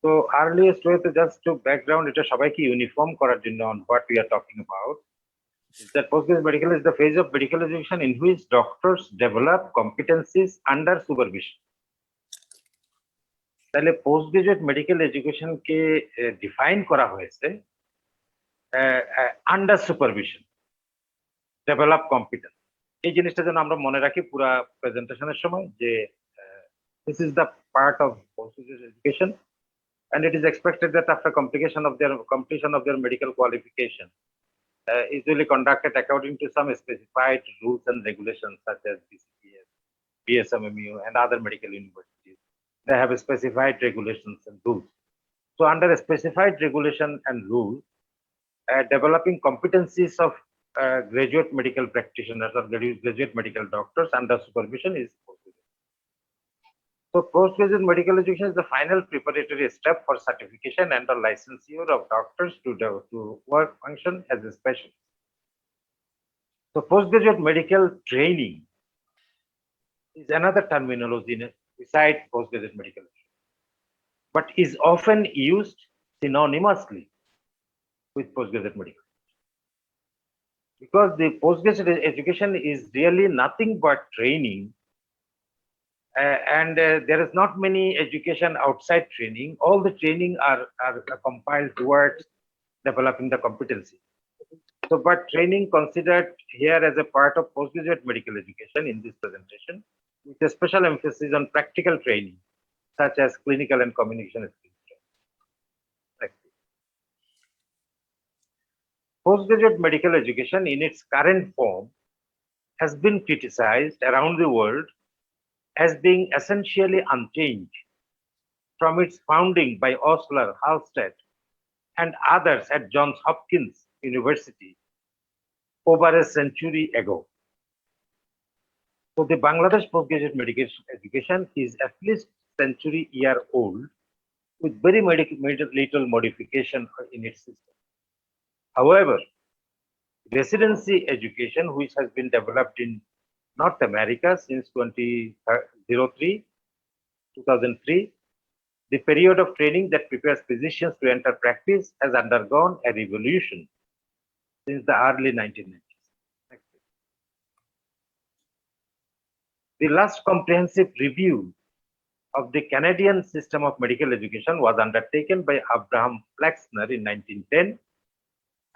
So earliest way to just to background এটা সবাইকে uniform করার জন্য on what we are talking about is that postgraduate medical is the phase of medical education in which doctors develop competencies under supervision. তাহলে postgraduate medical education কে define করা হয়েছে under supervision, develop competence. এই জিনিসটা যেন আমরা মনে রাখি পুরা প্রেজেন্টেশনের সময় যে this is the part of postgraduate education. And it is expected that after completion of their medical qualification, usually conducted according to some specified rules and regulations such as BCPS, BSMMU, and other medical universities. They have specified regulations and rules. So under a specified regulation and rules, developing competencies of graduate medical practitioners or graduate medical doctors under supervision is possible. So postgraduate medical education is the final preparatory step for certification and or licensure of doctors to work function as a specialist. So postgraduate medical training is another terminology beside postgraduate medical education, but is often used synonymously with postgraduate medical. Because the postgraduate education is really nothing but training. And there is not many education outside training. All the training are compiled towards developing the competency. So, but training considered here as a part of postgraduate medical education in this presentation, with a special emphasis on practical training, such as clinical and communication skills. Postgraduate medical education in its current form has been criticized around the world as being essentially unchanged from its founding by Osler, Halstead, and others at Johns Hopkins University over a century ago. So the Bangladesh postgraduate medical education is at least century-year old with very little modification in its system. However, residency education, which has been developed in North America since 2003, the period of training that prepares physicians to enter practice has undergone a revolution since the early 1990s. The last comprehensive review of the Canadian system of medical education was undertaken by Abraham Flexner in 1910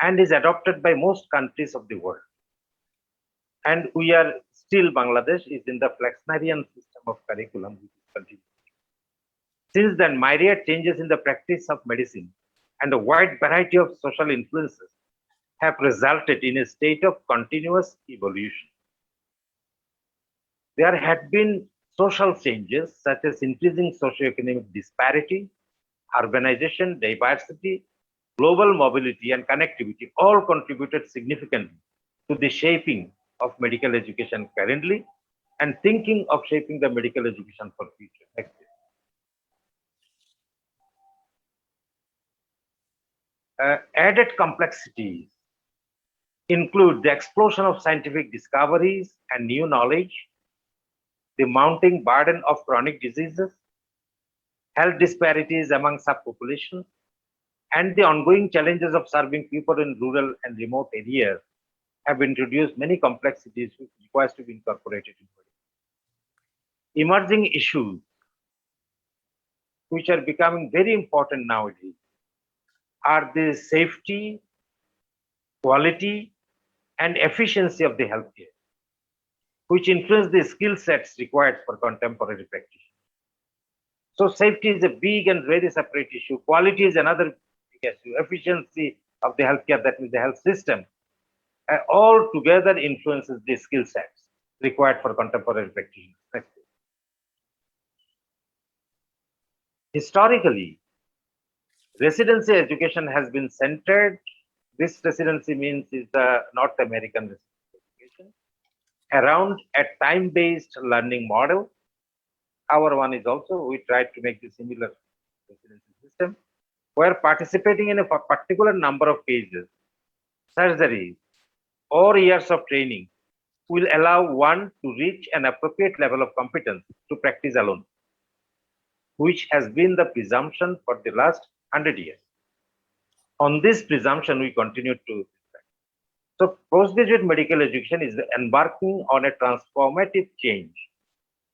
and is adopted by most countries of the world. And we are still, Bangladesh is in the Flexnerian system of curriculum, which is continuing. Since then, myriad changes in the practice of medicine and a wide variety of social influences have resulted in a state of continuous evolution. There had been social changes such as increasing socioeconomic disparity, urbanization, diversity, global mobility, and connectivity all contributed significantly to the shaping of medical education currently and thinking of shaping the medical education for future. Added complexities include the explosion of scientific discoveries and new knowledge, the mounting burden of chronic diseases, health disparities among subpopulations, and the ongoing challenges of serving people in rural and remote areas have introduced many complexities which requires to be incorporated into it. Emerging issues which are becoming very important nowadays are the safety, quality, and efficiency of the healthcare, which influence the skill sets required for contemporary practice. So safety is a big and very separate issue. Quality is another big issue. Efficiency of the healthcare, that means the health system, all together influences the skill sets required for contemporary practitioners. Historically, residency education has been centered. This residency means is the North American residency education around a time-based learning model. Our one is also, we tried to make the similar residency system, where participating in a particular number of cases, surgeries, or years of training will allow one to reach an appropriate level of competence to practice alone. which has been the presumption for the last 100 years. On this presumption, we continue to. So postgraduate medical education is embarking on a transformative change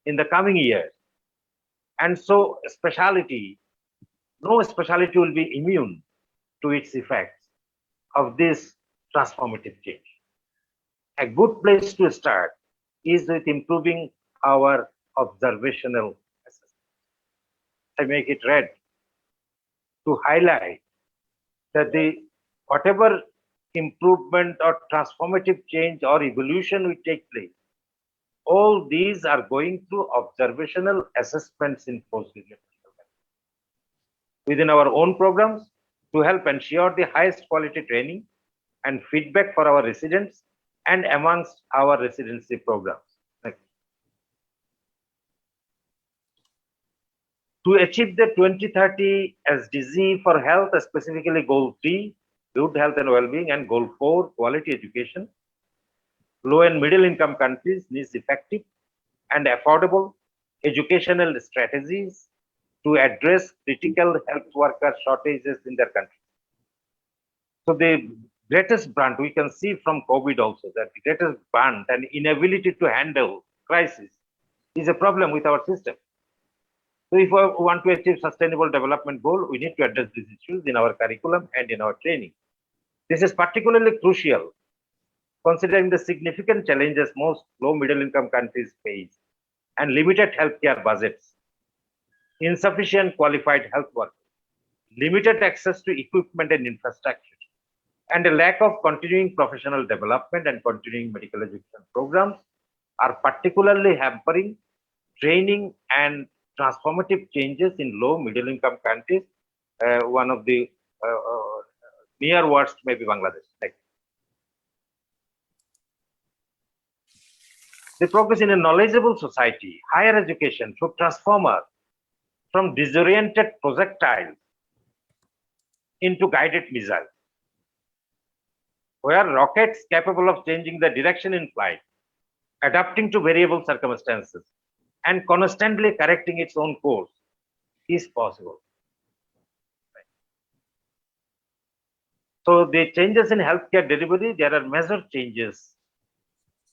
in the coming years. And so no specialty will be immune to its effects of this transformative change. A good place to start is with improving our observational assessment. I make it red to highlight that whatever improvement or transformative change or evolution will take place, all these are going through observational assessments in postgraduate within our own programs to help ensure the highest quality training and feedback for our residents and amongst our residency programs. Next. To achieve the 2030 SDG for health, specifically Goal 3, good health and well-being, and Goal 4, quality education, low and middle income countries need effective and affordable educational strategies to address critical health worker shortages in their country. So the greatest brunt we can see from COVID also, that the greatest brunt and inability to handle crisis is a problem with our system. So if we want to achieve sustainable development goal, we need to address these issues in our curriculum and in our training. This is particularly crucial considering the significant challenges most low middle income countries face and limited healthcare budgets, insufficient qualified health workers, limited access to equipment and infrastructure, and a lack of continuing professional development and continuing medical education programs are particularly hampering training and transformative changes in low middle income countries. One of the near worst may be Bangladesh. Next. The progress in a knowledgeable society, higher education should transform us from disoriented projectiles into guided missiles, where rockets capable of changing the direction in flight, adapting to variable circumstances, and constantly correcting its own course is possible. So the changes in healthcare delivery, there are major changes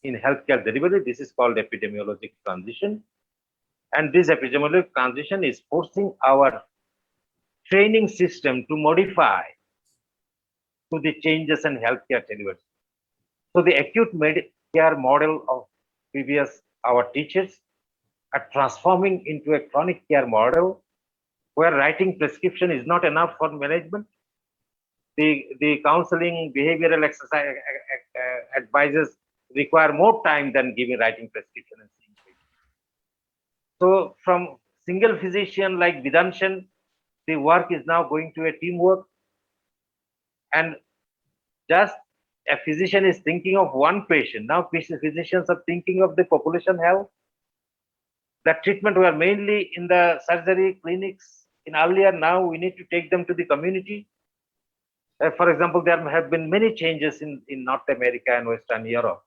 in healthcare delivery. This is called epidemiologic transition. And this epidemiologic transition is forcing our training system to modify to the changes in healthcare delivery. So the acute care model of previous our teachers are transforming into a chronic care model where writing prescription is not enough for management. The counseling, behavioral exercise advices require more time than writing prescription and seeing patients. So from single physician like Vidanshan, the work is now going to a teamwork, and just a physician is thinking of one patient. Now physicians are thinking of the population health. That treatment were mainly in the surgery clinics in earlier. Now we need to take them to the community. For example, there have been many changes in North America and Western Europe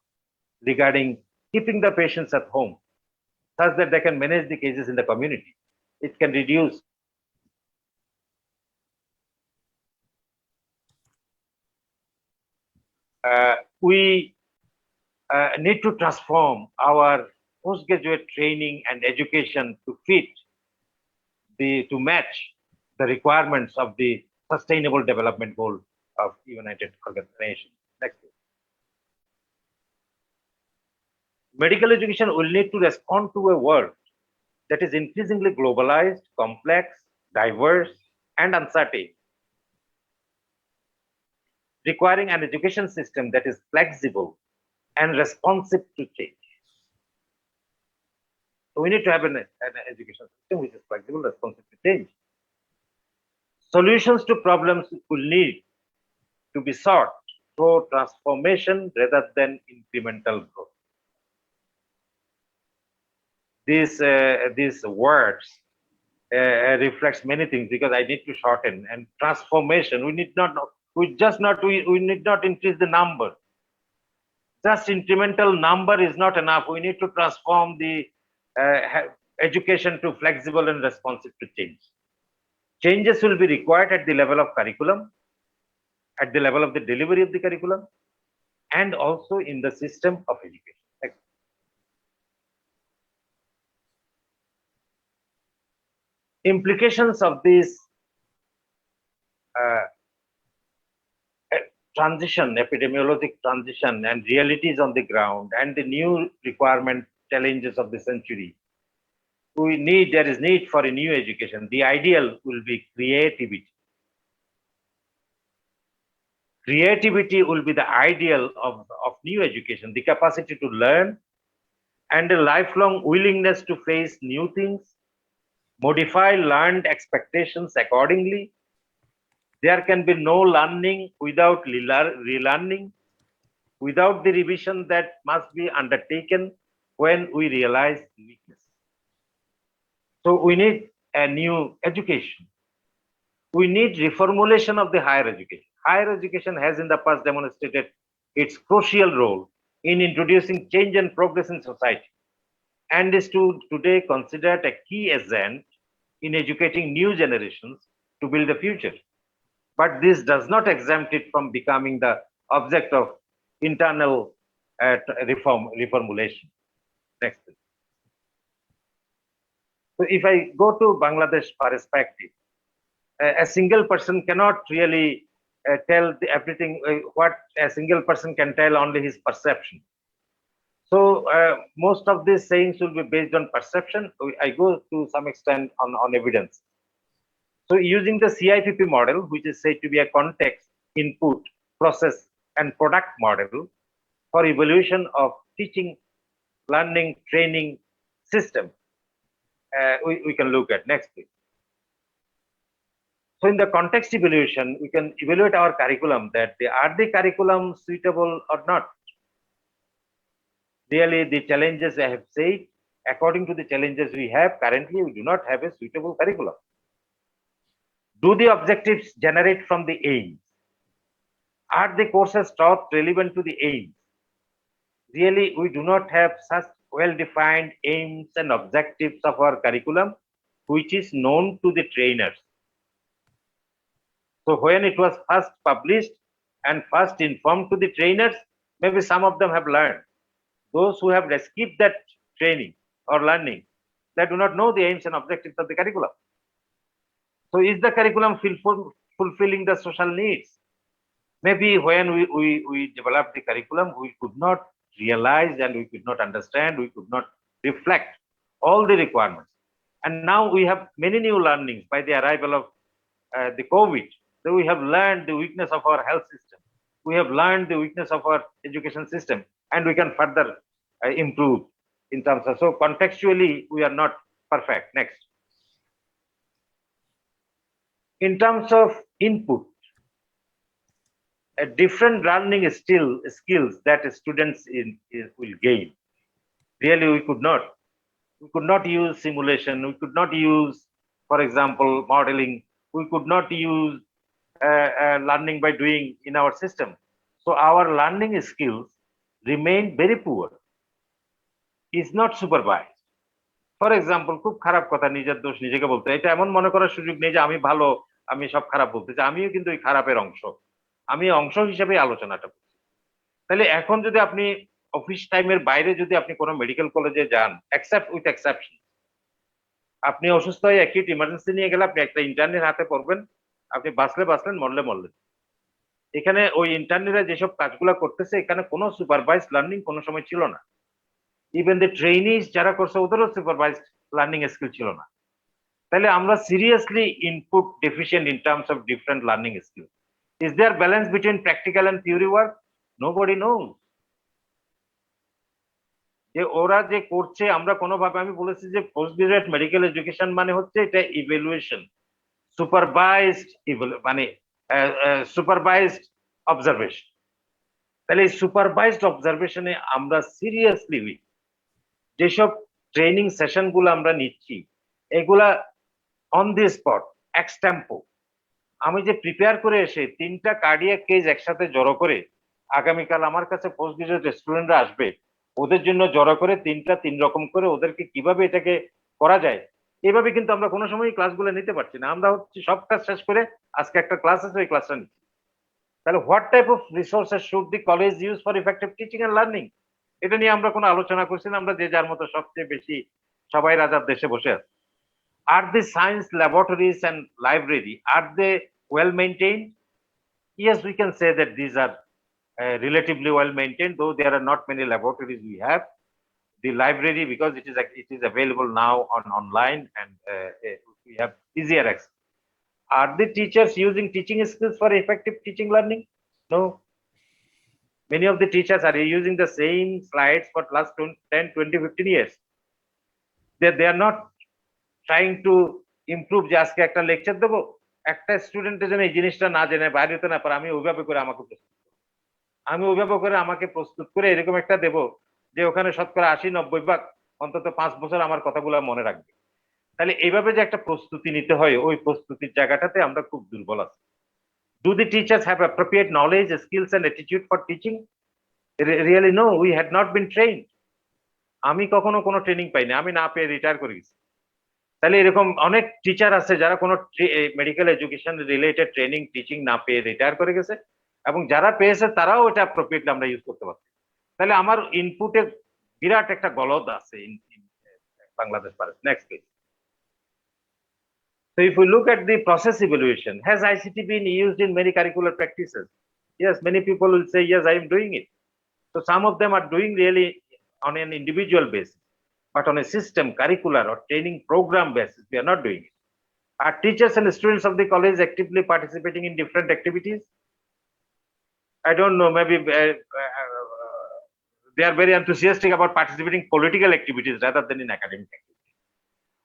regarding keeping the patients at home such that they can manage the cases in the community. It can reduce we need to transform our postgraduate training and education to match the requirements of the Sustainable Development Goal of United Nations. Next. Medical education will need to respond to a world that is increasingly globalized, complex, diverse, and uncertain, requiring an education system that is flexible and responsive to change. So we need to have an education system which is flexible, responsive to change. Solutions to problems will need to be sought through transformation rather than incremental growth. These words reflects many things because I need to shorten. And transformation, we need not increase the number. Just incremental number is not enough. We need to transform the education to flexible and responsive to change. Changes will be required at the level of curriculum, at the level of the delivery of the curriculum, and also in the system of education. Implications of this transition, epidemiologic transition, and realities on the ground, and the new requirement challenges of the century. There is need for a new education. The ideal will be creativity. Creativity will be the ideal of new education, the capacity to learn and a lifelong willingness to face new things, modify learned expectations accordingly. There can be no learning without relearning, without the revision that must be undertaken when we realize weakness. So we need a new education. We need reformulation of the higher education. Higher education has in the past demonstrated its crucial role in introducing change and progress in society, and is today considered a key agent in educating new generations to build a future. But this does not exempt it from becoming the object of internal reformulation. Next, please. So if I go to Bangladesh perspective, a single person cannot really tell everything. What a single person can tell only his perception. So most of these sayings will be based on perception. I go to some extent on evidence. So using the CIPP model, which is said to be a context, input, process, and product model for evaluation of teaching, learning, training system, we can look at. Next, please. So in the context evaluation, we can evaluate our curriculum, that are the curriculum suitable or not. Really, the challenges I have said, according to the challenges we have currently, we do not have a suitable curriculum. Do the objectives generate from the aims? Are the courses taught relevant to the aims? Really, we do not have such well-defined aims and objectives of our curriculum, which is known to the trainers. So when it was first published and first informed to the trainers, maybe some of them have learned. Those who have skipped that training or learning, they do not know the aims and objectives of the curriculum. So is the curriculum fulfilling the social needs? Maybe when we developed the curriculum, we could not realize and we could not understand, we could not reflect all the requirements. And now we have many new learnings by the arrival of the COVID. So we have learned the weakness of our health system. We have learned the weakness of our education system, and we can further improve in terms of, so contextually, we are not perfect. Next. In terms of input, a different learning skills that students will gain. Really, we could not use simulation. We could not use, for example, modeling. We could not use learning by doing in our system. So our learning skills remain very poor. Is not supervised. For example, খুব খারাপ কথা, নিজের দোষ নিজেকে বলতে, এটা এমন মনে করার সুযোগ নেই যে আমি ভালো, আমি সব খারাপ বলতেছি, আমিও কিন্তু এই খারাপের অংশ, আমি অংশ হিসেবে আলোচনাটা করছি। তাহলে এখন যদি আপনি অফিস টাইমের বাইরে যদি আপনি কোনো মেডিকেল কলেজে যান, এক্সেপ্ট উইথ এক্সেপশন, আপনি অসুস্থ হয়ে অ্যাকিউট ইমার্জেন্সি নিয়ে গেলে আপনি একটা ইন্টার্নের হাতে পড়বেন, আপনি বাঁচলেন, মরলেন। এখানে ওই ইন্টার্নিরা যেসব কাজগুলো করতেছে, এখানে কোনো সুপারভাইজড লার্নিং কোনো সময় ছিল না। ইভেন দ্য ট্রেনিজ যারা করছে, ওদেরও সুপারভাইজড লার্নিং স্কিল ছিল না। তাহলে আমরা seriously input deficient in terms of different learning skill. Is there balance between practical and theory work? Nobody knows. যে ওরা যে করছে, আমরা কোনোভাবে, আমি বলেছি যে পোস্ট গ্রাজুয়েট মেডিকেল এডুকেশন মানে হচ্ছে এটা ইভ্যালুয়েশন, সুপারভাইজড মানে সুপারভাইজড অবজারভেশন। তাহলে এই সুপারভাইজড অবজারভেশনে আমরা সিরিয়াসলি উইক। যেসব ট্রেনিং সেশন গুলো আমরা নিচ্ছি, এগুলা অন দি স্পট, এক্সটেম্পো। আমি যে প্রিপেয়ার করে এসে 3টা কার্ডিয়াক কেস একসাথে জড়ো করে, আগামীকাল আমার কাছে পোস্ট গ্রাজুয়েট স্টুডেন্টরা আসবে, ওদের জন্য জড়ো করে 3 রকম করে ওদেরকে কিভাবে এটাকে করা যায়, এইভাবে কিন্তু আমরা কোনো সময় ক্লাসগুলো নিতে পারছি না। আমরা হচ্ছে সব কাজ শেষ করে আজকে একটা ক্লাস আছে, ওই ক্লাসটা নিচ্ছি। তাহলে what type of resources should the college use for effective teaching and learning, এটা নিয়ে আমরা কোনো আলোচনা করছি না। আমরা যে যার মতো সবচেয়ে বেশি সবাই রাজার দেশে বসে আছে। আর the science laboratories and library, are they well maintained? Yes, we can say that these are relatively well maintained, though there are not many laboratories we have. The library, because it is available now on online, and we have easier access. Are the teachers using teaching skills for effective teaching learning? No. Many of the teachers are using the same slides for last 10, 20, 15 years. They are not trying to improve. যে আজকে একটা lecture দেবো, একটা স্টুডেন্টের জন্য এই জিনিসটা না জেনে বাইরে হতে না পারে, আমি ওইভাবে করে আমাকে প্রস্তুত করে এরকম একটা দেব যে ওখানে শতকরা 80-90 ভাগ অন্তত 5 বছর আমার কথাগুলো মনে রাখবে। তাহলে এইভাবে যে একটা প্রস্তুতি নিতে হয়, ওই প্রস্তুতির জায়গাটাতে আমরা খুব দুর্বল আছি। Do the teachers have appropriate knowledge, skills and attitude for teaching? Really no, we had not been trained. আমি কখনো কোনো ট্রেনিং পাইনি, আমি না পেয়ে রিটায়ার করে গেছি। তাহলে এরকম অনেক টিচার আছে যারা কোনো medical education related training teaching না পেয়ে রিটায়ার করে গেছে, এবং যারা পেয়েছে তারাও এটা অ্যাপ্রোপ্রিয়েটলি আমরা ইউজ করতে পারছি। তাহলে আমার ইনপুটে বিরাট একটা গলদ আছে ইন বাংলাদেশ পারে। Next please. So if we look at the process evaluation, has ICT been used in many curricular practices? Yes, many people will say, yes, I am doing it. So some of them are doing really on an individual basis, but on a system, curricular or training program basis, we are not doing it. Are teachers and students of the college actively participating in different activities? I don't know, maybe they are very enthusiastic about participating in political activities rather than in academic activities,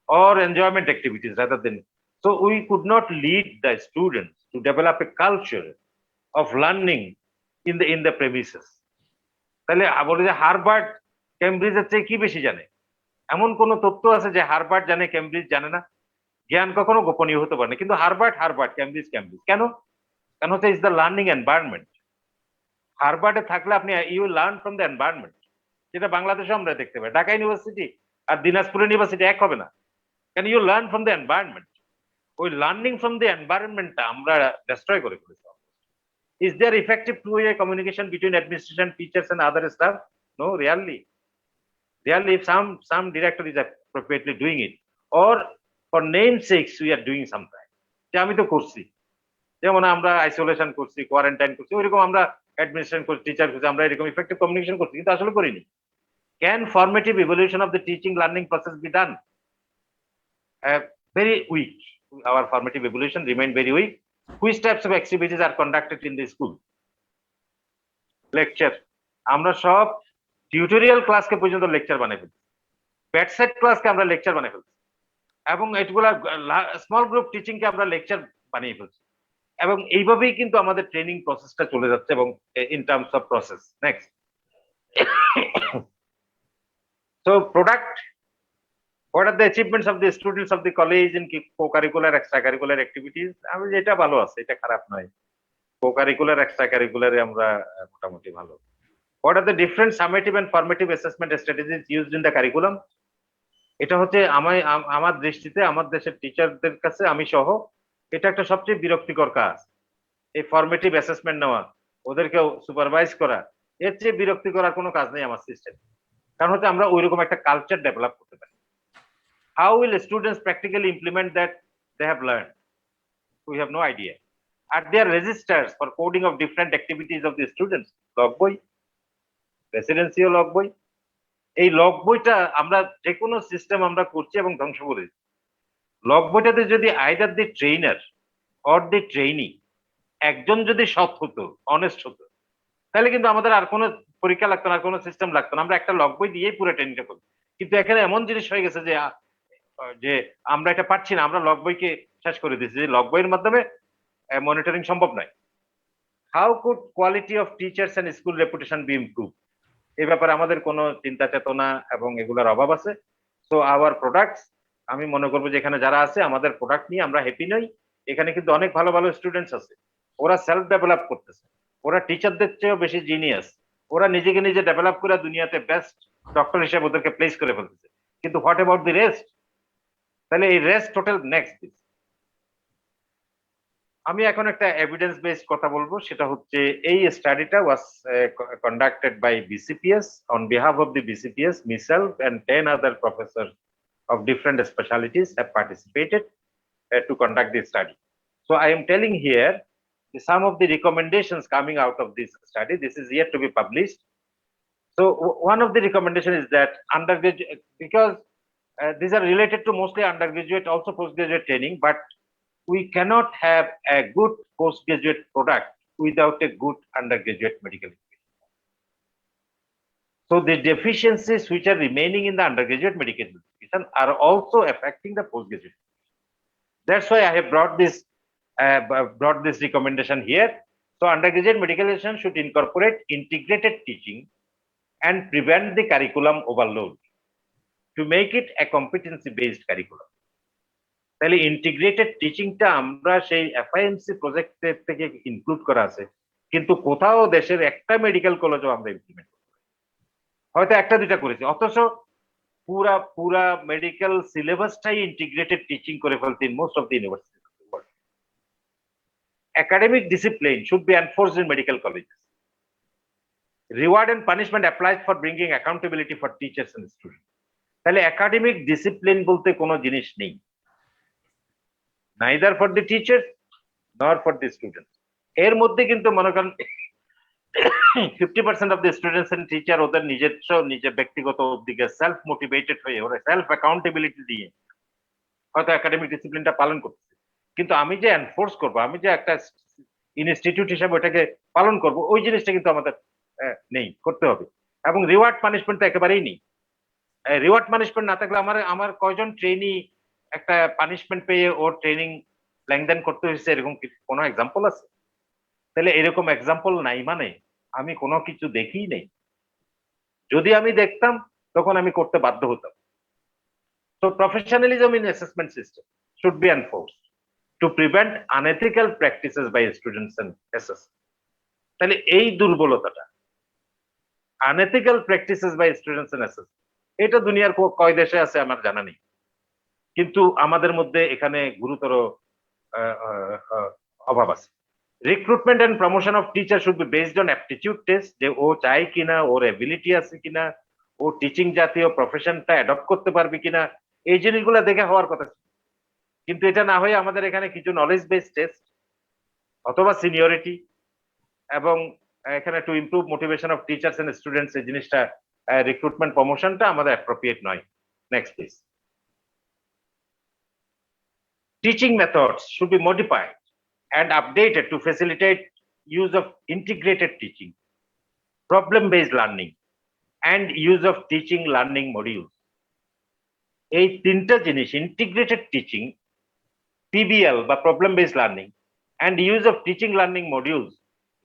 or enjoyment activities rather than. So we could not lead the students to develop a culture of learning in the premises. তাহলে বলে যে Harvard কেমব্রিজের চেয়ে কি বেশি জানে, এমন কোন তথ্য আছে যে হার্ভার্ড জানে কেমব্রিজ জানে না? জ্ঞান কখনো গোপনীয় হতে পারে না, কিন্তু হার্ভার্ড কেমব্রিজ কেন? কেন হচ্ছে ইজ দ্য লার্নিং এনভায়রনমেন্ট। হার্ভার্ডে থাকলে আপনি you learn from the environment, যেটা বাংলাদেশে আমরা দেখতে পাই। ঢাকা ইউনিভার্সিটি আর দিনাজপুর ইউনিভার্সিটি এক হবে না, কেন? You learn from the environment. ওই লার্নিং ফ্রম দ্য এনভায়রনমেন্টটা আমরা ডিস্ট্রয় করে ফেলেছি। Is there effective two-way communication between administration, teachers, and other staff? No, rarely. If some director is appropriately doing it, or for namesakes we are doing sometimes. যে আমি তো করছি, যেমন আমরা আইসোলেশন করছি, কোয়ারেন্টাইন করছি, ওইরকম আমরা অ্যাডমিনিস্ট্রেশন করছি, টিচার করছি, আমরা এরকম ইফেক্টিভ কমিউনিকেশন করছি, কিন্তু আসলে করিনি। Can formative evaluation of the teaching learning process be done? Very weak. Our formative evaluation remain very weak. Which types of activities are conducted in the school? Lecture. আমরা সব tutorial ক্লাসকে পর্যন্ত lecture বানাই ফেলছি, প্যাটসেট ক্লাসকে আমরা লেকচার বানাই ফেলছি, এবং এগুলা স্মল গ্রুপ টিচিং কে আমরা লেকচার বানিয়ে ফেলছি, এবং এইভাবেই কিন্তু আমাদের ট্রেনিং প্রসেসটা চলে যাচ্ছে, এবং in terms of process. Next. So product, what are the achievements of the students of the college in co-curricular extracurricular activities? আমি যেটা ভালো আছে, এটা খারাপ নয়। co-curricular extracurricular আমরা মোটামুটি ভালো। What are the different summative and formative assessment strategies used in the curriculum? এটা হচ্ছে আমার দৃষ্টিতে আমার দেশের টিচারদের কাছে আমি সহ এটা একটা সবচেয়ে বিরক্তিকর কাজ। এই ফরমেটিভ অ্যাসেসমেন্ট নেওয়া, ওদেরকে সুপারভাইজ করা, এর চেয়ে বিরক্তিকর আর কোনো কাজ নেই আমার সিস্টেম। কারণ হচ্ছে আমরা ওইরকম একটা কালচার ডেভেলপ করতে পারি। How will students practically implement that they have learned? We have no idea. Are there registers for coding of different activities of the students? Log বই, রেসিডেন্সিও লগ বই। এই লগ বইটা আমরা যে কোনো সিস্টেম আমরা করছি এবং ধ্বংস করে দিচ্ছি। লগ বইটাতে যদি either the trainer or the trainee একজন যদি সৎ হতো, অনেস্ট হতো, তাহলে কিন্তু আমাদের আর কোনো পরীক্ষা লাগতো না, আর কোনো সিস্টেম লাগতো না, আমরা একটা লগ বই দিয়েই পুরো ট্রেনিংটা করবো। কিন্তু এখানে এমন জিনিস হয়ে গেছে যে আমরা এটা পারছি না, আমরা লগ বইকে শেষ করে দিচ্ছি, যে লগ বইয়ের মাধ্যমে মনিটরিং সম্ভব নয়। How could quality of teachers and school reputation be improve? এই ব্যাপারে আমাদের কোনো চিন্তা চেতনা এবং এগুলোর অভাব আছে। সো আওয়ার প্রোডাক্টস, আমি মনে করবো যে এখানে যারা আছে আমাদের প্রোডাক্ট নিয়ে আমরা হ্যাপি নই। এখানে কিন্তু অনেক ভালো ভালো স্টুডেন্টস আছে, ওরা সেলফ ডেভেলপ করতেছে, ওরা টিচারদের চেয়েও বেশি জিনিয়াস, ওরা নিজেকে নিজে ডেভেলপ করে দুনিয়াতে বেস্ট ডক্টর হিসেবে ওদেরকে প্লেস করে ফেলতেছে। কিন্তু হোয়াট অ্যাবাউট দি রেস্ট? তাহলে এই রেস্ট টোটাল নেক্সট। আমি এখন একটা এভিডেন্স বেসড কথা বলবো, সেটা হচ্ছে এই স্টাডিটা was conducted by BCPS on behalf of the BCPS, myself and 10 other professors of different specialties have participated to conduct this study. So I am telling here some of the recommendations coming out of this study. This is yet to be published. So one of the recommendation is that undergraduate, because these are related to mostly undergraduate, also postgraduate training, but we cannot have a good postgraduate product without a good undergraduate medical education. So the deficiencies which are remaining in the undergraduate medical education are also affecting the postgraduate. That's why I have brought this recommendation here. So undergraduate medical education should incorporate integrated teaching and prevent the curriculum overload to make it a competency based curriculum. তাহলে integrated টিচিংটা আমরা সেই FIMC প্রজেক্টের থেকে include করা আছে, কিন্তু কোথাও দেশের একটা মেডিকেল কলেজও আমরা ইমপ্লিমেন্ট করতে পারি, হয়তো একটা দুইটা করেছি, অথচ পুরা মেডিকেল সিলেবাসটাই ইন্টিগ্রেটেড টিচিং করে ফেলতে in most of the universities of the world. Academic discipline should be enforced in medical colleges. Reward and punishment applies for bringing accountability for teachers and students. তাহলে একাডেমিক ডিসিপ্লিন বলতে কোনো জিনিস নেই, neither for the teachers nor for the students. এর মধ্যে কিন্তু মনে করেন 50% of the students and teacher ওদের নিজের ব্যক্তিগত দিকে সেলফ মোটিভেটেড হয়ে ওরা সেলফ অ্যাকাউন্টেবিলিটি দিয়ে হয়তো একাডেমিক ডিসিপ্লিনটা পালন করতেছে, কিন্তু আমি যে এনফোর্স করব, আমি যে একটা ইনস্টিটিউট হিসাবে ওটাকে পালন করব, ওই জিনিসটা কিন্তু আমাদের নেই, করতে হবে। এবং রিওয়ার্ড পানিশমেন্ট তো একেবারেই নেই। রিওয়ার্ড পানিশমেন্ট না থাকলে আমার কয়জন ট্রেনি একটা পানিশমেন্ট পেয়ে ওর ট্রেনিং লেনদেন করতে হয়েছে, এরকম কোনো এক্সাম্পল আছে? তাহলে এরকম এক্সাম্পল নাই মানে আমি কোনো কিছু দেখিই নেই। যদি আমি দেখতাম তখন আমি করতে বাধ্য হতাম। So professionalism in assessment system should be enforced to prevent unethical practices by students and assessors. তাহলে এই দুর্বলতাটা, unethical practices by students and assessors, এটা দুনিয়ার কয় দেশে আছে আমার জানা নেই, কিন্তু আমাদের মধ্যে এখানে গুরুতর অভাব আছে। Recruitment and promotion of teacher should be based on aptitude test, যে ও চায় কিনা, ওর এবিলিটি আছে কিনা, ও টিচিং জাতীয় প্রফেশনটা অ্যাডপ্ট করতে পারবে কিনা, এই জিনিসগুলো দেখে হওয়ার কথা। কিন্তু এটা না হয়ে আমাদের এখানে কিছু নলেজ বেসড টেস্ট অথবা সিনিয়রিটি এবং এখানে to improve motivation of teachers and students, এই জিনিসটা রিক্রুটমেন্ট প্রমোশনটা আমাদের অ্যাপ্রোপ্রিয়েট নয়। Next please. Teaching methods should be modified and updated to facilitate use of integrated teaching, problem-based learning, and use of teaching learning modules. এই তিনটা জিনিস, integrated teaching, PBL বা problem based learning, and use of teaching learning modules,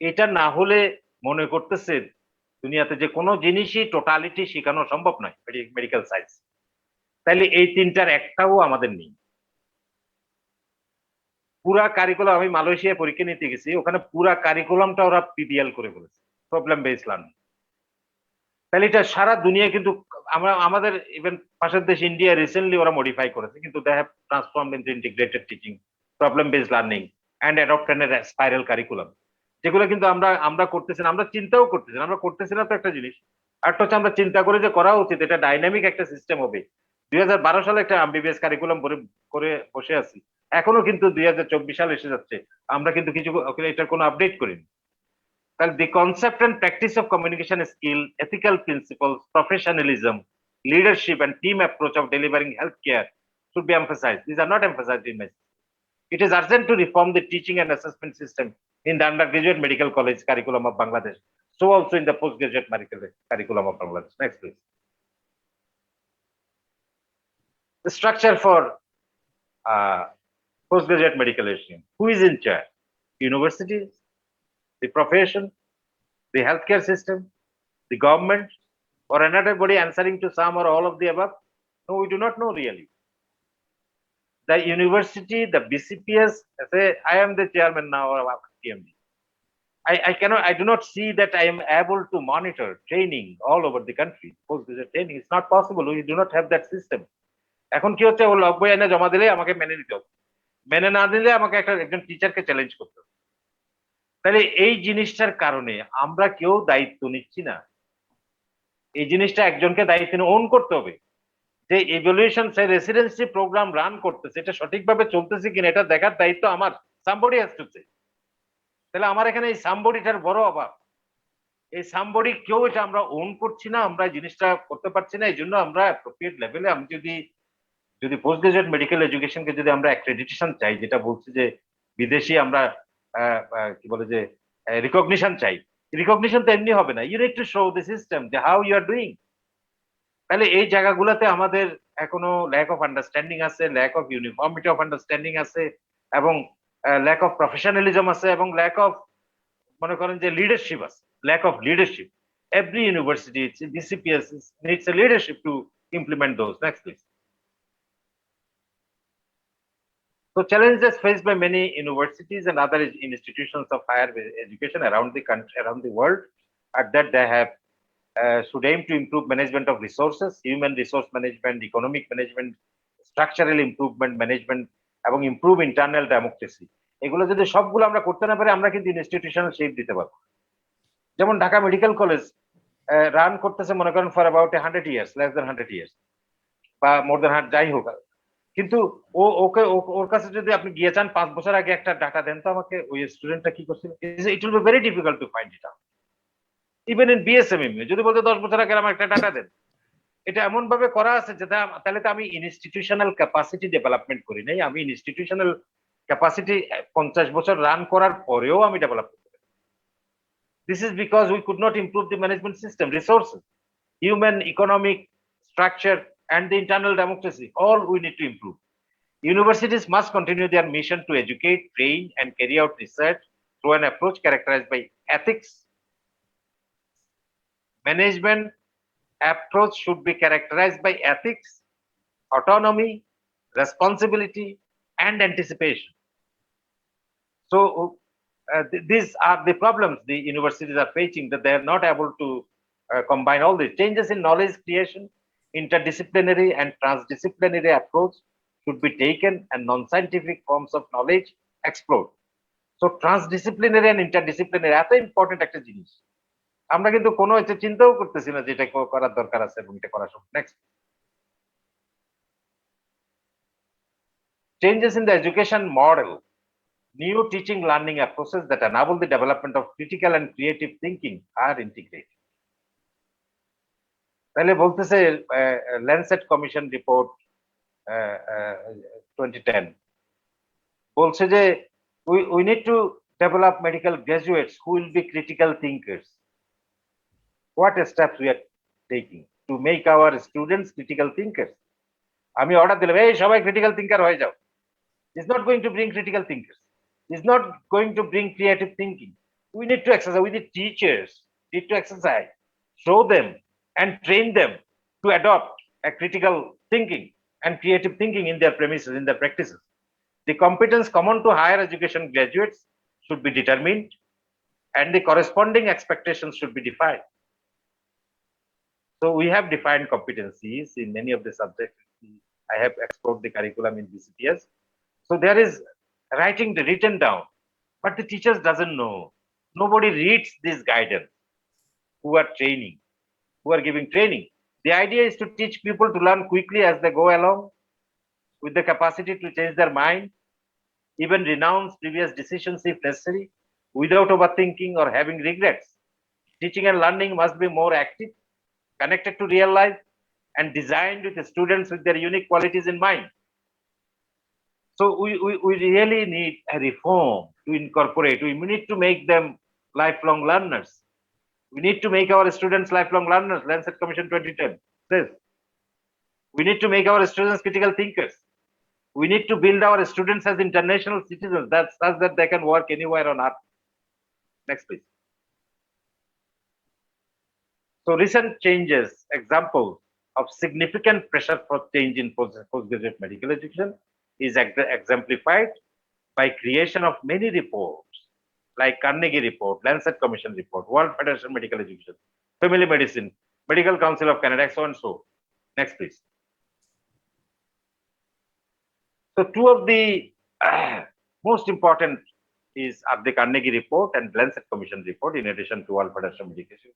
এটা না হলে মনে করতেছে দুনিয়াতে যে কোনো জিনিসই টোটালিটি শেখানো সম্ভব নয় মেডিকেল সায়েন্স। তাহলে এই তিনটার একটাও আমাদের নেই। পুরা কারিকুলাম, আমি মালয়েশিয়ায় পরীক্ষা নিতে গেছি, ওখানে পুরা কারিকুলামটা ওরা PBL করে বলেছে, প্রবলেম বেসড লার্নিং। তাহলে এটা সারা দুনিয়া, কিন্তু আমাদের ইভেন পাশের দেশ ইন্ডিয়া রিসেন্টলি ওরা মডিফাই করেছে, কিন্তু they have transformed into integrated teaching, problem based learning and adopted a spiral curriculum, যেগুলো কিন্তু আমরা করতেছি না, আমরা চিন্তাও করতেছি না। আমরা করতেছি না তো একটা জিনিস, আর হচ্ছে আমরা চিন্তা করে যে করা উচিত, এটা ডাইনামিক একটা সিস্টেম হবে। 2012 সালে একটা MBBS কারিকুলাম করে বসে আছি, এখনো কিন্তু 2024 সাল এসে যাচ্ছে, আমরা কিন্তু কিছু এটার কোনো আপডেট করিনি। The concept and practice of communication skill, ethical principles, professionalism, leadership, and team approach of delivering healthcare should be emphasized. These are not emphasized in this. It is urgent to reform the teaching and assessment system in the undergraduate medical college curriculum of Bangladesh, so also in the postgraduate medical curriculum of Bangladesh. Next, please. The structure for postgraduate medical education. Who is in charge? Universities, the profession, the healthcare system, the government, or another body answering to some or all of the above? No, we do not know really. The university, the BCPS, I am the chairman now of TMD. I do not see that I am able to monitor training all over the country. Postgraduate training is not possible. We do not have that system. এখন কি হচ্ছে, ও log বই এনে জমা দিলে আমাকে মেনে নিতে হবে, মেনে না দিলে আমাকে একজন টিচারকে চ্যালেঞ্জ করতে হবে। তাহলে এই জিনিসটার কারণে আমরা কেউ দায়িত্ব নিচ্ছি না। এই জিনিসটা একজনকে দায়িত্ব ওন করতে হবে, যে ইভ্যালুয়েশন সে রেসিডেন্সি প্রোগ্রাম রান করতেছে এটা সঠিকভাবে চলতেছে কিনা এটা দেখার দায়িত্ব আমার। Somebody has to say. তাহলে আমার এখানে এই সামবডিটার বড় অভাব। এই সামবডি কেউ এটা আমরা ওন করছি না, আমরা জিনিসটা করতে পারছি না। এই জন্য আমরা অ্যাপ্রোপ্রিয়েট লেভেলে আমি যদি যদি পোস্ট গ্রাজুয়েট মেডিকেল এডুকেশনকে যদি আমরা অ্যাক্রেডিটেশন চাই, যেটা বলছি যে বিদেশি আমরা কি বলে যে রিকগনিশন চাই, রিকগনিশন তো এমনি হবে না, you need to show the system যে হাউ ইউ আর ডুইং। তাহলে এই জায়গাগুলোতে আমাদের এখনো ল্যাক অফ আন্ডারস্ট্যান্ডিং আছে, lack of uniformity of understanding আছে, এবং ল্যাক অফ প্রফেশনালিজম আছে, এবং ল্যাক অফ মনে করেন যে লিডারশিপ আছে, lack of leadership. Every university BCPS needs a leadership to implement those. Next please. So challenges faced by many universities and other institutions of higher education around the country, around the world, are that they have should aim to improve management of resources, human resource management, economic management, structural improvement management, এবং improve internal democracy. এগুলো যদি সবগুলো আমরা করতে না পারি, আমরা কিন্তু ইনস্টিটিউশনাল শেপ দিতে পারবো। যেমন ঢাকা মেডিকেল কলেজ রান করতেছে মনে করেন for about 100 years, less than 100 years, বা মোর দেন 100, যাই হোক। কিন্তু ওর কাছে যদি আপনি গিয়ে চান 5 বছর আগে একটা ডাটা দেন তো আমাকে, ওই স্টুডেন্টটা কি করছিল, it will be very difficult to find it out. Even in BSMM যদি বলতে 10 বছর আগে আমার একটা ডাটা দেন, এটা এমন ভাবে করা আছে যে তাহলে তো আমি ইনস্টিটিউশনাল ক্যাপাসিটি ডেভেলপমেন্ট করি নাই, আমি ইনস্টিটিউশনাল ক্যাপাসিটি 50 বছর রান করার পরেও আমি ডেভেলপ করতে পারি। This is because we could not improve the management system, resources, human, economic structure, and the internal democracy. All we need to improve. Universities must continue their mission to educate, train, and carry out research through an approach characterized by ethics. Management approach should be characterized by ethics, autonomy, responsibility, and anticipation. So these are the problems the universities are facing, that they are not able to combine all these. Changes in knowledge creation, interdisciplinary and transdisciplinary approach should be taken, and non-scientific forms of knowledge explored. So transdisciplinary and interdisciplinary এত important একটা জিনিস, আমরা কিন্তু কোনো এতে চিন্তাও করতেছি না যে এটা করার দরকার আছে এবং এটা করা সম্ভব। Next. Changes in the education model, new teaching learning approaches that enable the development of critical and creative thinking are integrated. তাহলে বলতেছে ল্যান্সেট কমিশন রিপোর্ট 2010 বলছে যে we need to develop medical graduates who will be critical thinkers. What steps we are taking to make our students critical thinkers? আমি order দিলাম এই সবাই critical thinker হয়ে যাও, is not going to bring critical thinkers, is not going to bring creative thinking. We need to exercise, we need teachers need to exercise, show them and train them to adopt a critical thinking and creative thinking in their premises, in their practices. The competence common to higher education graduates should be determined, and the corresponding expectations should be defined. So we have defined competencies in many of the subjects. I have explored the curriculum in BCPS. So there is writing the written down, but the teachers doesn't know. Nobody reads this guidance who are training, who are giving training. The idea is to teach people to learn quickly as they go along, with the capacity to change their mind, even renounce previous decisions if necessary, without overthinking or having regrets. Teaching and learning must be more active, connected to real life, and designed with the students with their unique qualities in mind. So we really need a reform to incorporate. We need to make them lifelong learners. We need to make our students lifelong learners. Lancet Commission 2010 says we need to make our students critical thinkers. We need to build our students as international citizens, that's such that they can work anywhere on earth. Next, please. So recent changes, examples of significant pressure for change in postgraduate medical education is exemplified by creation of many reports like Carnegie Report, Lancet Commission Report, World Federation of Medical Education, Family Medicine, Medical Council of Canada, so and so. Next, please. So two of the most important are the Carnegie report and Lancet Commission report, in addition to World Federation of Medication,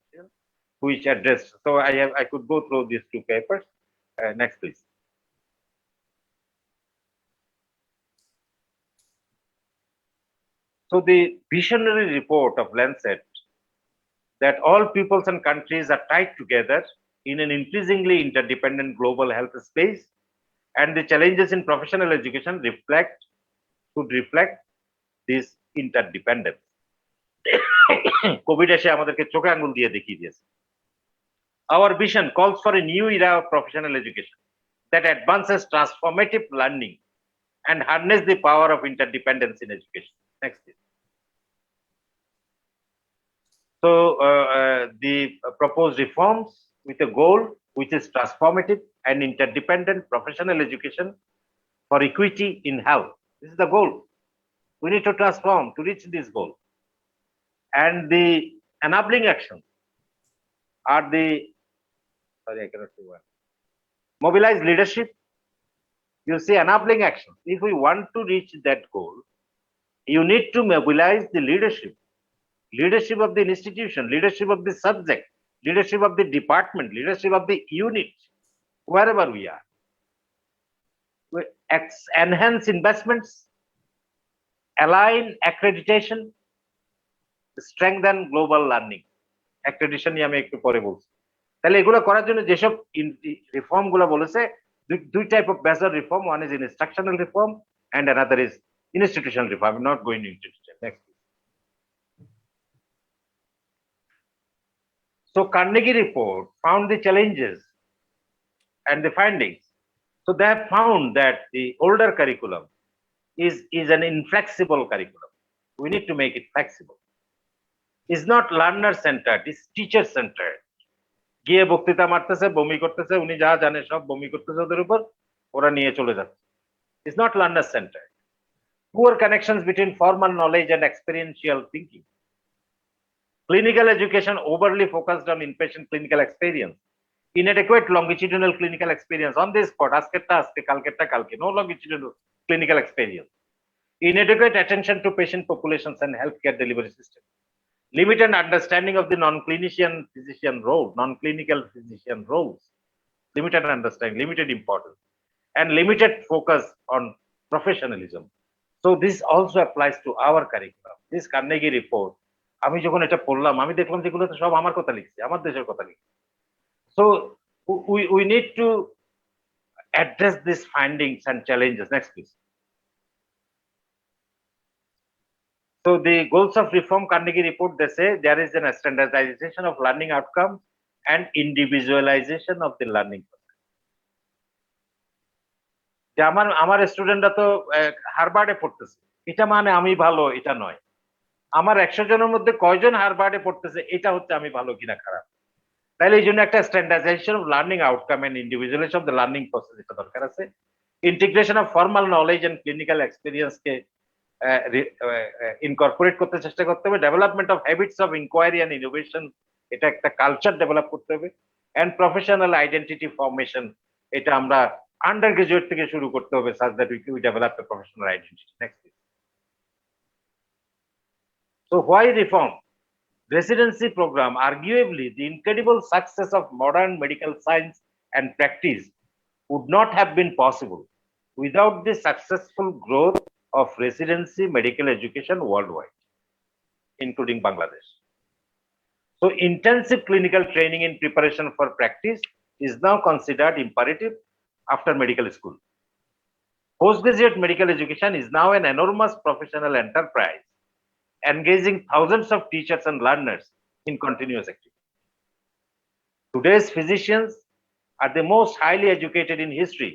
which address. So I could go through these two papers. Next, please. So the visionary report of Lancet that all peoples and countries are tied together in an increasingly interdependent global health space, and the challenges in professional education should reflect this interdependence. COVID এসে আমাদেরকে চোখে আঙ্গুল দিয়ে দেখিয়ে দিয়েছে। Our vision calls for a new era of professional education that advances transformative learning and harness the power of interdependence in education. Next, please. So the proposed reforms with a goal which is transformative and interdependent professional education for equity in health. This is the goal. We need to transform to reach this goal. And the enabling actions are the, sorry, I cannot see one. Mobilize leadership. You see, enabling actions. If we want to reach that goal, you need to mobilize the leadership of the institution, leadership of the subject, leadership of the department, leadership of the unit, wherever we are. We enhance investments, align accreditation, strengthen global learning. Accreditation নিয়ে আমি একটু পরে বলছি। তাহলে এগুলো করার জন্য যেসব রিফর্ম গুলো বলেছে, দুই type of major reform, one is instructional reform and another is institutional reform. I'm not going into detail. Next. So Carnegie report found the challenges and the findings. So they have found that the older curriculum is an inflexible curriculum. We need to make it flexible. It's not learner centered, it's teacher centered. গিয়ে বক্তৃতা মারতেছে, বমি করতেছে, উনি যা জানে সব বমি করতেছে ওদের উপর, ওরা নিয়ে চলে যাচ্ছে। It's not learner centered. Poor connections between formal knowledge and experiential thinking. Clinical education overly focused on inpatient clinical experience. Inadequate longitudinal clinical experience on this spot, আজকেরটা আজকে, কালকেরটা কালকে, no longitudinal clinical experience. Inadequate attention to patient populations and healthcare delivery system. Limited understanding of the non-clinician physician role, non-clinical physician roles. Limited understanding, limited importance, and limited focus on professionalism. So this also applies to our curriculum. This Carnegie report, আমি যখন এটা পড়লাম, আমি দেখলাম যেগুলো তো সব আমার কথা লিখছে, আমার দেশের কথা লিখছে। So we need to address these findings and challenges. Next, please. So the goals of reform Carnegie report, they say there is a standardization of learning outcomes and individualization of the learning process. যে আমার স্টুডেন্টরা তো হারবার্ডে পড়তেছে, এটা মানে আমি ভালো, এটা নয়। আমার 100 জনের মধ্যে কয়জন হারবার্ডে পড়তেছে, এটা হচ্ছে আমি ভালো কিনা খারাপ। তাহলে এই জন্য একটা standardization of learning outcome and individualization of the learning process এটা দরকার আছে। Integration of formal knowledge and clinical এক্সপেরিয়েন্সকে ইনকর্পোরেট করতে চেষ্টা করতে হবে। Development of habits of inquiry and innovation, এটা একটা কালচার ডেভেলপ করতে হবে। এন্ড প্রফেশনাল আইডেন্টিটি ফর্মেশন, এটা আমরা আন্ডার গ্রাজুয়েট থেকে শুরু করতে হবে, such that we develop a professional identity. Next. So why reform? Residency program, arguably the incredible success of modern medical science and practice would not have been possible without the successful growth of residency medical education worldwide, including Bangladesh. So intensive clinical training in preparation for practice is now considered imperative after medical school. Postgraduate medical education is now an enormous professional enterprise, engaging thousands of teachers and learners in continuous activity. Today's physicians are the most highly educated in history.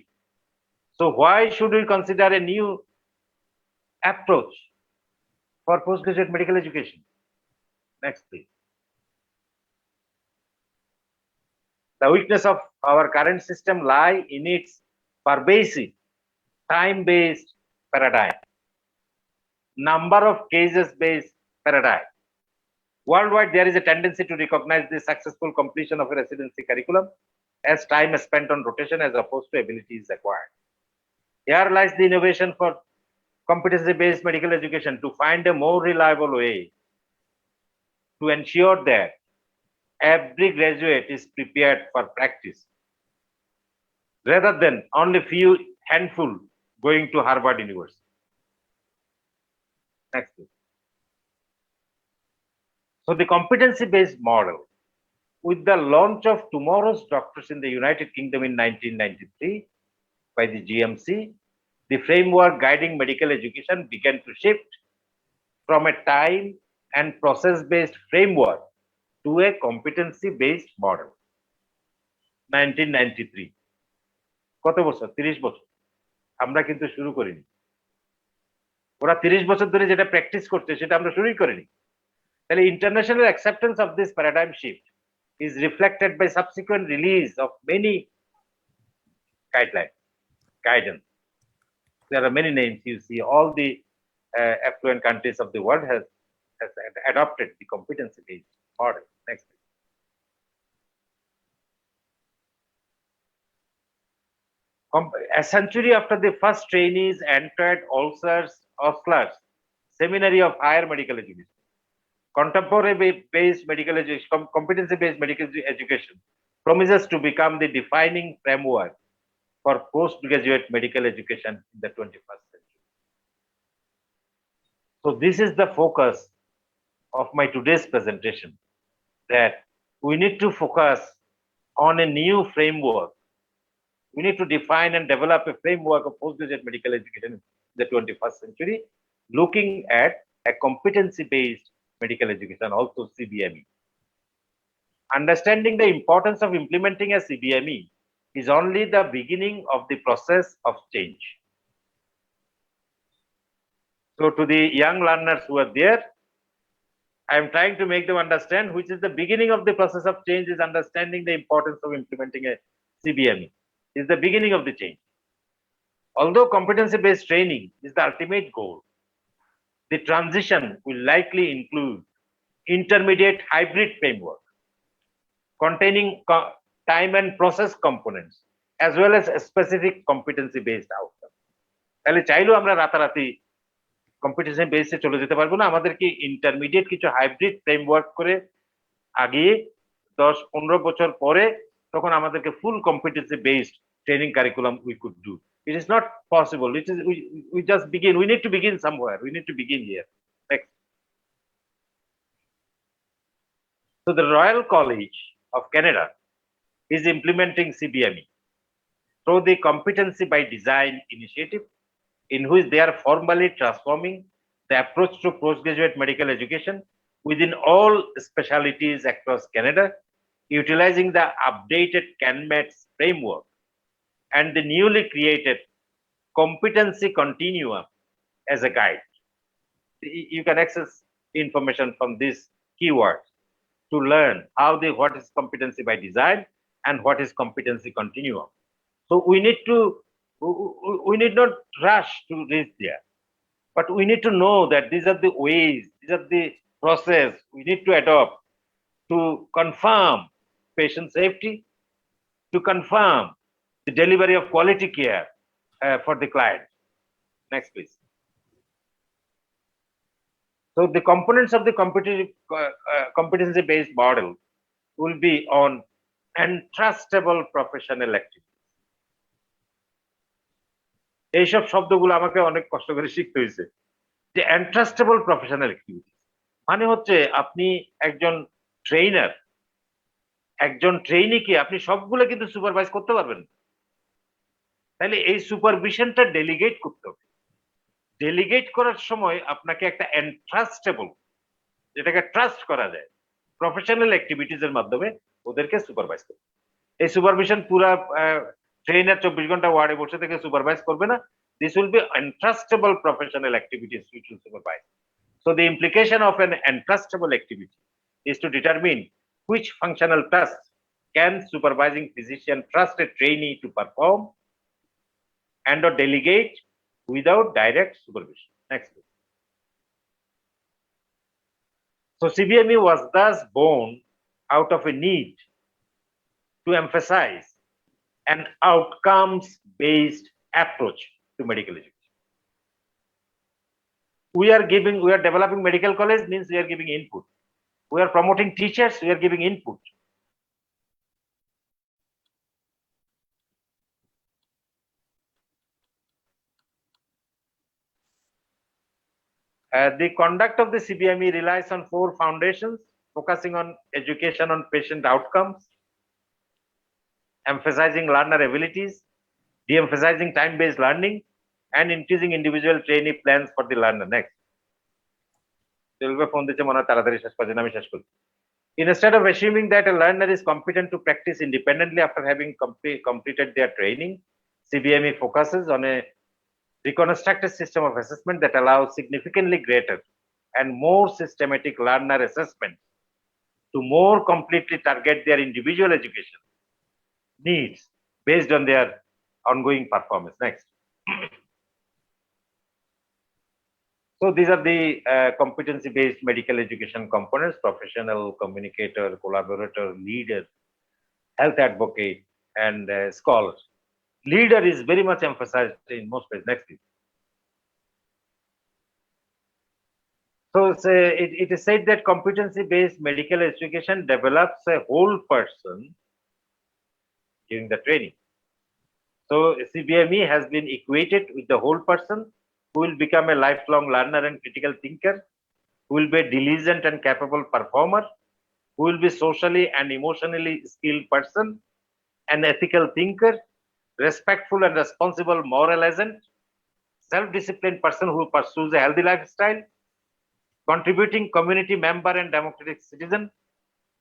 So why should we consider a new approach for postgraduate medical education? Next, please. The weakness of our current system lie in its pervasive, time-based paradigm, number of cases-based paradigm. Worldwide, there is a tendency to recognize the successful completion of a residency curriculum as time spent on rotation as opposed to abilities acquired. Here lies the innovation for competency-based medical education to find a more reliable way to ensure that every graduate is prepared for practice rather than only few handful going to Harvard University. Next, please. So the competency-based model, with the launch of Tomorrow's Doctors in the United Kingdom in 1993 by the GMC, the framework guiding medical education began to shift from a time and process-based framework to a competency-based model. 1993 কত বছর 30 বছর আমরা কিন্তু শুরু করিনি ওরা 30 বছর ধরে যেটা প্র্যাকটিস করছে সেটা আমরা শুরুই করিনি তাহলে international acceptance of this paradigm shift is reflected by subsequent release of many guidance. There are many names you see. All the affluent countries of the world has adopted the competency-based model. Next. A century after the first trainees entered Osler's Seminary of Higher Medical Education, contemporary-based medical education, competency-based medical education promises to become the defining framework for postgraduate medical education in the 21st century. So this is the focus of my today's presentation, that we need to focus on a new framework. We need to define and develop a framework of postgraduate medical education in the 21st century, looking at a competency-based medical education, also CBME. Understanding the importance of implementing a CBME is only the beginning of the process of change. So to the young learners who are there, I am trying to make them understand which is the beginning of the process of change is understanding the importance of implementing a CBME. Is the beginning of the change. Although competency-based training is the ultimate goal, the transition will likely include intermediate hybrid framework containing time and process components as well as specific competency-based outcomes. তাহলে চাইলেও আমরা রাতারাতি competition বেসে চলে যেতে পারবো না আমাদেরকে ইন্টারমিডিয়েট কিছু হাইব্রিড ফ্রেমওয়ার্ক করে আগে 10-15 বছর পরে তখন আমাদেরকে full competency based training curriculum we could do it is not possible it is we just begin we need to begin somewhere we need to begin here next so the Royal College of Canada is implementing CBME through the competency by design initiative in which they are formally transforming the approach to postgraduate medical education within all specialties across Canada, utilizing the updated CanMEDS framework and the newly created competency continuum as a guide. You can access information from these keywords to learn how what is competency by design and what is competency continuum. So we need not rush to reach there, but we need to know that these are the ways, these are the process we need to adopt to confirm patient safety, to confirm the delivery of quality care for the client. Next, please. So the components of the competency-based model will be on entrustable professional activities. এইসব শব্দগুলো আমাকে অনেক কষ্ট করে শিখতে হয়েছে যে এন্ট্রাস্টেবল professional activity মানে হচ্ছে আপনি একজন ট্রেনার একজন ট্রেনিকে আপনি সবগুলো কিন্তু সুপারভাইজ করতে পারবেন তাহলে এই সুপারভিশনটা ডেলিগেট করতে হবে ডেলিগেট করার সময় আপনাকে একটা এন্ট্রাস্টেবল যেটাকে ট্রাস্ট করা যায় প্রফেশনাল অ্যাক্টিভিটিস এর মাধ্যমে ওদেরকে সুপারভাইজ করবে এই সুপারভিশন পুরা ট্রেনার 24 ঘন্টা ওয়ার্ডে বসে থেকে সুপারভাইজ করবে না this will be entrustable professional activities which will supervise. So the implication of an entrustable activity is to determine which functional tasks can supervising physician trust a trainee to perform and or delegate without direct supervision. Next. So CBME was thus born out of a need to emphasize an outcomes-based approach to medical education. We are developing medical college means we are giving input. We are promoting teachers, we are giving input. The conduct of the CBME relies on 4 foundations, focusing on education on patient outcomes, emphasizing learner abilities, de-emphasizing time-based learning, and increasing individual trainee plans for the learner. Next. Instead of assuming that a learner is competent to practice independently after having completed their training, CBME focuses on a reconstructed system of assessment that allows significantly greater and more systematic learner assessment to more completely target their individual education needs based on their ongoing performance. Next. So these are the competency-based medical education components: professional, communicator, collaborator, leader, health advocate, and scholar. Leader is very much emphasized in most places. Next, please. So it is said that competency-based medical education develops a whole person during the training. So CBME has been equated with the whole person who will become a lifelong learner and critical thinker, who will be a diligent and capable performer, who will be socially and emotionally skilled person, an ethical thinker, respectful and responsible moral agent, self-disciplined person who pursues a healthy lifestyle, contributing community member and democratic citizen,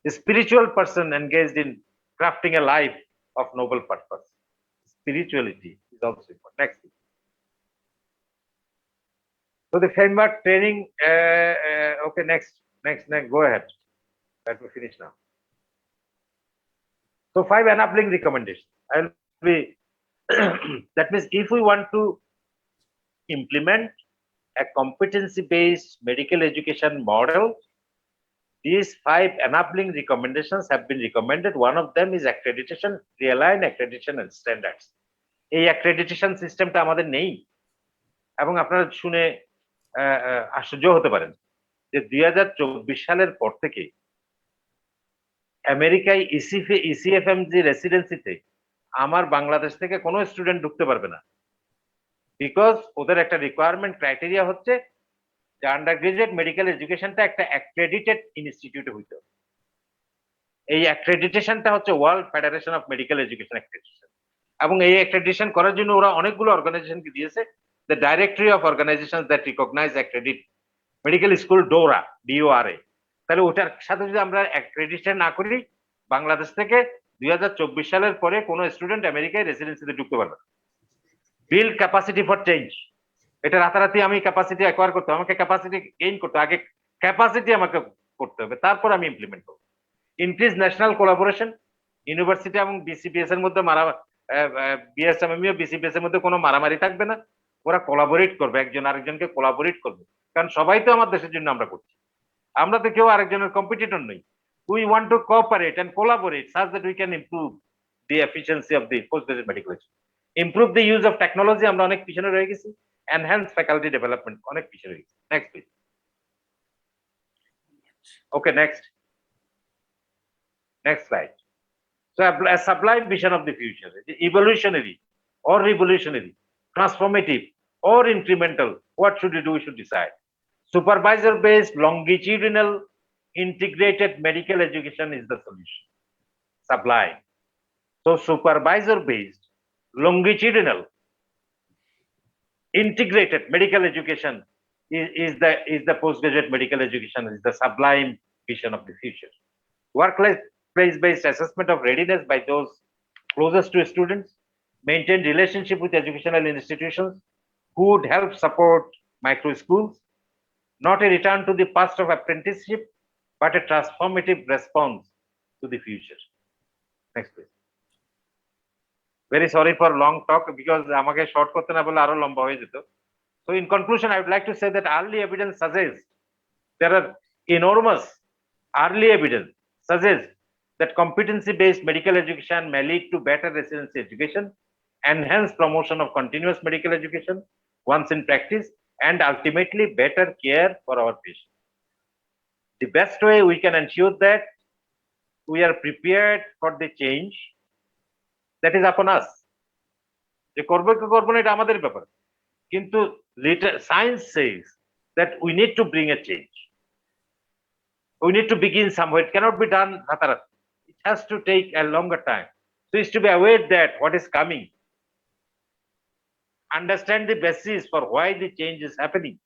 a spiritual person engaged in crafting a life of noble purpose. Spirituality is also important. Next. So the framework training, okay, next, go ahead. Let me finish now. So 5 enabling recommendations. I'll be, that means if we want to implement a competency-based medical education model, these 5 enabling recommendations have been recommended. One of them is accreditation, realign accreditation and standards. এই accreditation সিস্টেমটা আমাদের নেই এবং আপনারা শুনে আশ্চর্য হতে পারেন যে 2024 সালের পর থেকে আমেরিকায় ইসিএফএমজি রেসিডেন্সিতে আমার বাংলাদেশ থেকে কোনো স্টুডেন্ট ঢুকতে পারবে না, বিকজ ওদের একটা রিকোয়ারমেন্ট ক্রাইটেরিয়া হচ্ছে যে আন্ডার গ্রাজুয়েট মেডিকেল এডুকেশনটা একটা অ্যাক্রেডিটেড ইনস্টিটিউটে হইতে হবে। এই অ্যাক্রেডিটেশনটা হচ্ছে World Federation of Medical Education accreditation, এবং এই অ্যাক্রেডিটেশন করার জন্য ওরা অনেকগুলো অর্গানাইজেশনকে দিয়েছে। The directory of organization that recognize accredit medical school, DORA, D O R A. তাহলে ওটার সাথে যদি আমরা অ্যাক্রেডিটেশন না করি, বাংলাদেশ থেকে 2024 সালের পরে কোনো স্টুডেন্ট আমেরিকায় রেসিডেন্সিতে ঢুকতে পারবে না। বিল্ড ক্যাপাসিটি ফর চেঞ্জ, এটা রাতারাতি আমি ক্যাপাসিটি অ্যাকোয়ার করতে হবে, আমাকে ক্যাপাসিটি গেইন করতে হবে, আগে ক্যাপাসিটি আমাকে করতে হবে, তারপর আমি ইমপ্লিমেন্ট করবো। ইনক্রিজ ন্যাশনাল কোলাবোরেশন, ইউনিভার্সিটি এবং বিসিবিএস এর মধ্যে বিএসএমএমইউ বিসিবিএস এর মধ্যে কোনো মারামারি থাকবে না, ওরা কোলাবোরেট করবে, একজন আরেকজনকে কোলাবোরেট করবে, কারণ সবাই তো আমার দেশের জন্য আমরা করছি, আমরা তো কেউ আরেকজনের কম্পিটিটর নই। We want to cooperate and collaborate such that we can improve the efficiency of the postgraduate medical education. Improve the use of technology, আমরা অনেক পিছনে রয়ে গেছি। Enhance faculty development, অনেক পিছনে রয়ে গেছি। Next please. Okay, next slide. So a sublime vision of the future, evolutionary or revolutionary, transformative or incremental, what should we do? We should decide. Supervisor based longitudinal integrated medical education is the solution. Sublime. So supervisor based longitudinal integrated medical education is the postgraduate medical education, is the sublime vision of the future. Workplace based assessment of readiness by those closest to students, maintain relationship with educational institutions who would help support micro schools, not a return to the past of apprenticeship, but a transformative response to the future. Next please. Very sorry for long talk because আমাকে short করতে না বলে আরো লম্বা হয়ে যেত। So in conclusion, I would like to say that early evidence suggests there are enormous early evidence suggests that competency based medical education may lead to better residency education enhance promotion of continuous medical education once in practice, and ultimately better care for our patients. The best way we can ensure that we are prepared for the change, that is upon us. যে করবো কি করবো না এটা আমাদের ব্যাপার, কিন্তু science says that we need to bring a change. We need to begin somewhere. It cannot be done ratarat. It has to take a longer time. So it's to be aware that what is coming, understand the basis for why the change is happening,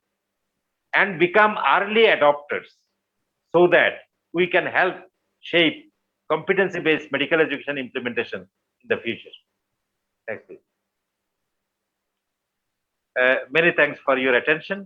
and become early adopters so that we can help shape competency-based medical education implementation in the future. Thank you. Many thanks for your attention.